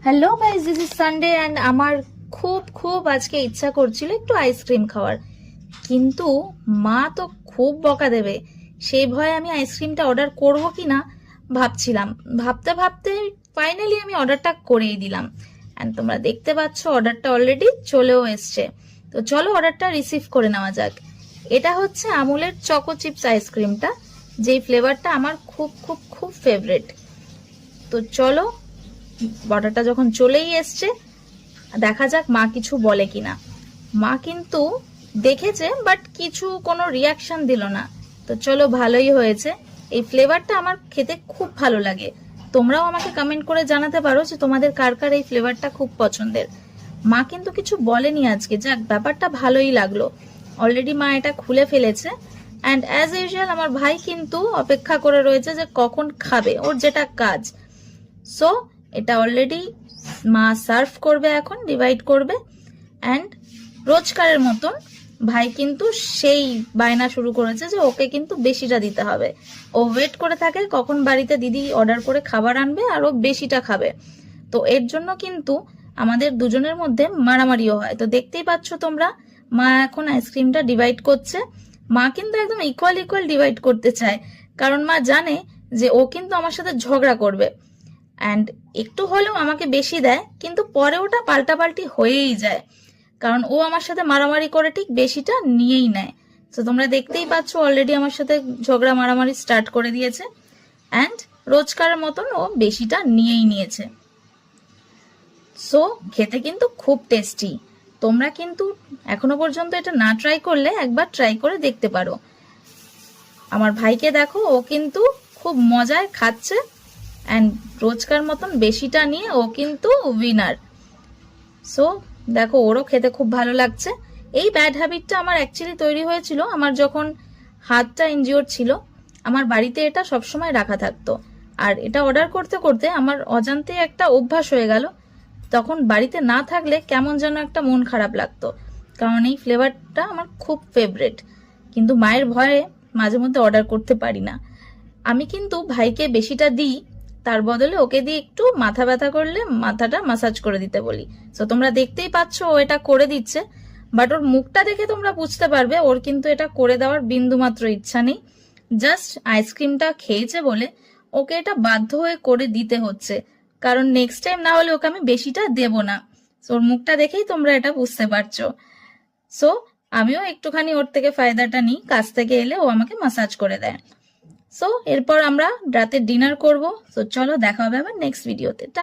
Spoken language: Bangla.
Hello guys, this is Sunday and আমার খুব খুব আজকে ইচ্ছা করছিল একটু আইসক্রিম খাওয়ার, কিন্তু মা তো খুব বকা দেবে। সেই ভয়ে আমি আইসক্রিমটা অর্ডার করব কি না ভাবছিলাম। ভাবতে ভাবতে ফাইনালি আমি অর্ডারটা করেই দিলাম অ্যান্ড তোমরা দেখতে পাচ্ছ অর্ডারটা অলরেডি চলেও এসছে। তো চলো অর্ডারটা রিসিভ করে নেওয়া যাক। এটা হচ্ছে আমুলের চকো চিপস আইসক্রিমটা, যেই ফ্লেভারটা আমার খুব খুব খুব ফেভারিট। তো চলো, অর্ডারটা যখন চলেই এসছে দেখা যাক মা কিছু বলে কিনা। মা কিন্তু দেখেছে বাট কিছু কোনো রিয়াকশন দিল না। তো চলো, ভালোই হয়েছে। এই ফ্লেভারটা আমার খেতে খুব ভালো লাগে। তোমরাও আমাকে কমেন্ট করে জানাতে পারো যে তোমাদের কার কার এই ফ্লেভারটা খুব পছন্দের। মা কিন্তু কিছু বলেনি আজকে, যাক ব্যাপারটা ভালোই লাগলো। অলরেডি মা এটা খুলে ফেলেছে অ্যান্ড অ্যাজ ইউজুয়াল আমার ভাই কিন্তু অপেক্ষা করে রয়েছে যে কখন খাবে, ওর যেটা কাজ। সো এটা অলরেডি মা সার্ভ করবে, এখন ডিভাইড করবে অ্যান্ড রোজকারের মতন ভাই কিন্তু সেই বায়না শুরু করেছে যে ওকে কিন্তু বেশিটা দিতে হবে। ও ওয়েট করে থাকে কখন বাড়িতে দিদি অর্ডার করে খাবার আনবে আর ও বেশিটা খাবে। তো এর জন্য কিন্তু আমাদের দুজনের মধ্যে মারামারিও হয়। তো দেখতেই পাচ্ছ তোমরা, মা এখন আইসক্রিমটা ডিভাইড করছে। মা কিন্তু একদম ইকুয়াল ইকুয়াল ডিভাইড করতে চায়, কারণ মা জানে যে ও কিন্তু আমার সাথে ঝগড়া করবে অ্যান্ড একটু হলেও আমাকে বেশি দেয়, কিন্তু পরে ওটা পাল্টাপাল্টি হয়েই যায়, কারণ ও আমার সাথে মারামারি করে ঠিক বেশিটা নিয়েই নেয়। তো তোমরা দেখতেই পাচ্ছ অলরেডি আমার সাথে ঝগড়া মারামারি স্টার্ট করে দিয়েছে অ্যান্ড রোজকার মতন ও বেশিটা নিয়েই নিয়েছে। সো খেতে কিন্তু খুব টেস্টি। তোমরা কিন্তু এখনো পর্যন্ত এটা না ট্রাই করলে একবার ট্রাই করে দেখতে পারো। আমার ভাইকে দেখো, ও কিন্তু খুব মজায় খাচ্ছে অ্যান্ড রোজকার মতন বেশিটা নিয়ে ও কিন্তু উইনার। সো দেখো, ওরও খেতে খুব ভালো লাগছে। এই ব্যাড হ্যাবিটটা আমার অ্যাকচুয়ালি তৈরি হয়েছিল আমার যখন হাতটা ইনজিওর ছিল। আমার বাড়িতে এটা সবসময় রাখা থাকতো, আর এটা অর্ডার করতে করতে আমার অজান্তে একটা অভ্যাস হয়ে গেল। তখন বাড়িতে না থাকলে কেমন যেন একটা মন খারাপ লাগতো, কারণ এই ফ্লেভারটা আমার খুব ফেভারিট। কিন্তু মায়ের ভয়ে মাঝে মধ্যে অর্ডার করতে পারি না। আমি কিন্তু ভাইকে বেশিটা দিই, তার বদলে ওকে দিয়ে একটু মাথা ব্যথা করলে মাথাটা মাসাজ করে দিতে বলি। তো তোমরা দেখতেই পাচ্ছ ও এটা করে দিচ্ছে, বাট ওর মুখটা দেখে তোমরা বুঝতে পারবে ওর কিন্তু এটা করে দেওয়ার বিন্দু মাত্র ইচ্ছা নেই। জাস্ট আইসক্রিমটা খেয়েছে বলে ওকে এটা বাধ্য হয়ে করে দিতে হচ্ছে, কারণ নেক্সট টাইম না হলে ওকে আমি বেশিটা দেব না। ওর মুখটা দেখেই তোমরা এটা বুঝতে পারছো। সো আমিও একটুখানি ওর থেকে ফায়দাটা নিই, কাজ থেকে এলে ও আমাকে মাসাজ করে দেয়। সো এরপর আমরা রাতে ডিনার করব। সো চলো, দেখা হবে আবার নেক্সট ভিডিওতে।